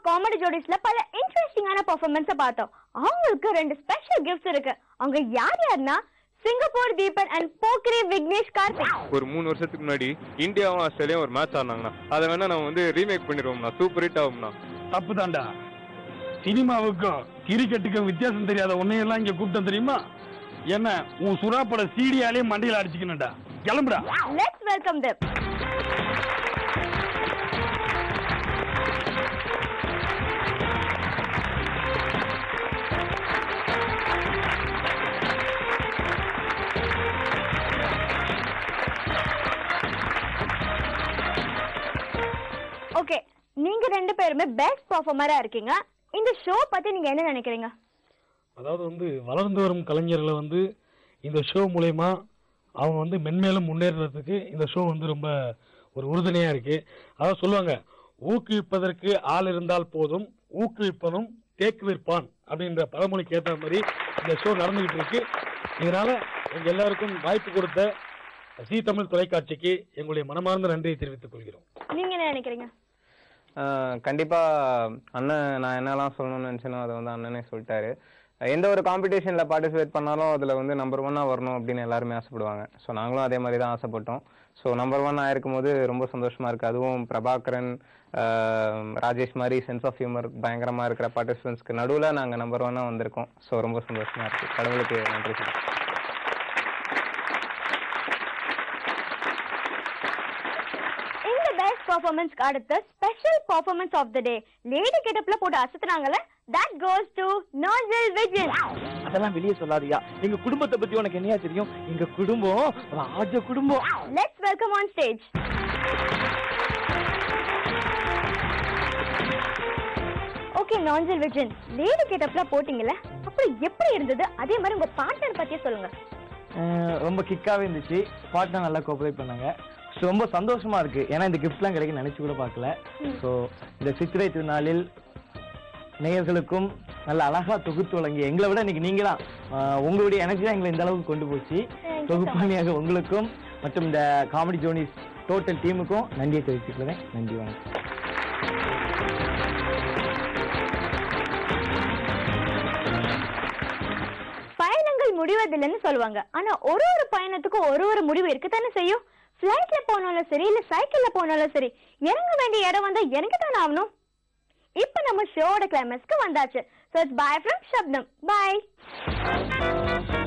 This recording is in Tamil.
காமெடி ஜோடிஸ்ல பல இன்ட்ரெஸ்டிங்கான பெர்ஃபார்மன்ஸை பார்த்தோம். அவங்களுக்கு 2 ஸ்பெஷல் கிஃப்ட்ஸ் இருக்கு. அவங்க யாருன்னா சிங்கப்பூர் தீபன் அண்ட் போக்ரி விக்னேஷ் கார்த்திக். ஒரு 3 வருஷத்துக்கு முன்னாடி இந்தியாவும் ஆஸ்திரேலியாவும் ஒரு மேட்ச் ஆனாங்கண்ணா. அதை வேணா நம்ம வந்து ரீமேக் பண்ணிடுவோம்ண்ணா. சூப்பர் ஹிட் ஆகும்ண்ணா. தப்பு தாண்டா. சினிமாவுக்கும் கிரிக்கெட்டுக்கும் வித்தியாசம் தெரியாத உன்னையெல்லாம் இங்க கூட்டம் தெரியுமா? என்ன உன் சுறாப்பட சீடியாலே மண்டையில அடிச்சுக்கணும்டா. கிளம்புடா. Let's welcome them. ஓகே, நீங்க 2 பேருமே பெஸ்ட் பெர்ஃபார்மரா இருக்கீங்க. இந்த ஷோ பத்தி நீங்க என்ன நினைக்கிறீங்க? அதாவது வந்து வளர்ந்து வரும் கலைஞர்களை வந்து இந்த ஷோ மூலயமா அவங்க வந்து மென்மேலும் முன்னேறதுக்கு இந்த ஷோ வந்து ரொம்ப ஒரு உறுதுணையா இருக்கு. அதாவது சொல்லுவாங்க, ஊக்குவிப்பதற்கு ஆள் இருந்தால் போதும், ஊக்குவிப்பனும் தேக்குவிற்பான் அப்படின்ற பழமொழிக்கு ஏற்ற மாதிரி இந்த ஷோ நடந்துகிட்டு இருக்கு. இதனால எங்க எல்லாருக்கும் வாய்ப்பு கொடுத்த ஜீ தமிழ் தொலைக்காட்சிக்கு எங்களுடைய மனமார்ந்த நன்றியை தெரிவித்துக் கொள்கிறோம். நீங்க என்ன நினைக்கிறீங்க? கண்டிப்பா அண்ணன் நான் என்னெல்லாம் சொல்லணும்னு நினைச்சேனோ அதை வந்து அண்ணனே சொல்லிட்டாரு. எந்த ஒரு காம்படிஷன்ல பார்ட்டிசிபேட் பண்ணாலும் அதுல வந்து நம்பர் 1 வரணும் அப்படின்னு எல்லாருமே ஆசைப்படுவாங்க. ஸோ நாங்களும் அதே மாதிரி தான் ஆசைப்பட்டோம். ஸோ நம்பர் 1 ஆயிருக்கும் போது ரொம்ப சந்தோஷமா இருக்கு. அதுவும் பிரபாகரன், ராஜேஷ் மாதிரி சென்ஸ் ஆஃப் ஹியூமர் பயங்கரமா இருக்கிற பார்ட்டிசிபென்ட்ஸ்க்கு நடுவில் நாங்கள் நம்பர் 1 வந்திருக்கோம். ஸோ ரொம்ப சந்தோஷமா இருக்கு. கடவுளுக்கு நன்றி சார். பெர்ஃபார்மன்ஸ்க்கு அடுத்த special performance of the day lady கெட்டப்ல போட்டு அசத்துறாங்கல, that goes to Nanjil Vijayan. அதெல்லாம் வெளியே சொல்லாதியா. எங்க குடும்பத்தை பத்தி உனக்கு என்னையா தெரியும்? எங்க குடும்பம் ராஜ குடும்பம். Let's welcome on stage. Okay Nanjil Vijayan, lady கெட்டப்ல போட்டீங்கல, அப்புறம் எப்படி இருந்தது? அதே மாதிரி உங்க பார்ட்னர் பத்தி சொல்லுங்க. ரொம்ப கிக்காவே இருந்துச்சு. பார்ட்னர் நல்லா கோஆபரேட் பண்ணாங்க. ரொம்ப சந்தோஷமா இருக்கு. ஏன்னா இந்த கிஃப்ட்லாம் கிடைக்க நினைச்சு கூட பார்க்கல. ஸோ இந்த சித்திரை திருநாளில் நேயர்களுக்கும் நல்ல அழகா தொகுத்து வழங்கி எங்களை விட இன்னைக்கு நீங்க தான் உங்களுடைய எனர்ஜி தான் எங்களை இந்த அளவுக்கு கொண்டு போச்சு. தொகுப்பாளியாக உங்களுக்கும் மற்றும் இந்த காமெடி ஜோனிஸ் டோட்டல் டீமுக்கும் நன்றியை தெரிவித்துக்கிறேன். நன்றி, வணக்கம். பயணங்கள் முடிவதில்லைன்னு சொல்லுவாங்க. ஆனா ஒரு பயணத்துக்கும் ஒரு முடிவு இருக்கத்தானே செய்யும். ஃபிளைட்ல போனாலும் சரி, இல்ல சைக்கிள்ல போனாலும் சரி, இறங்க வேண்டிய இடம் வந்தா இறங்கத்தானே ஆகணும். இப்ப நம்ம ஷோட கிளைமேக்ஸ்க்கு வந்தாச்சு. So it's bye from Shabnam. Bye.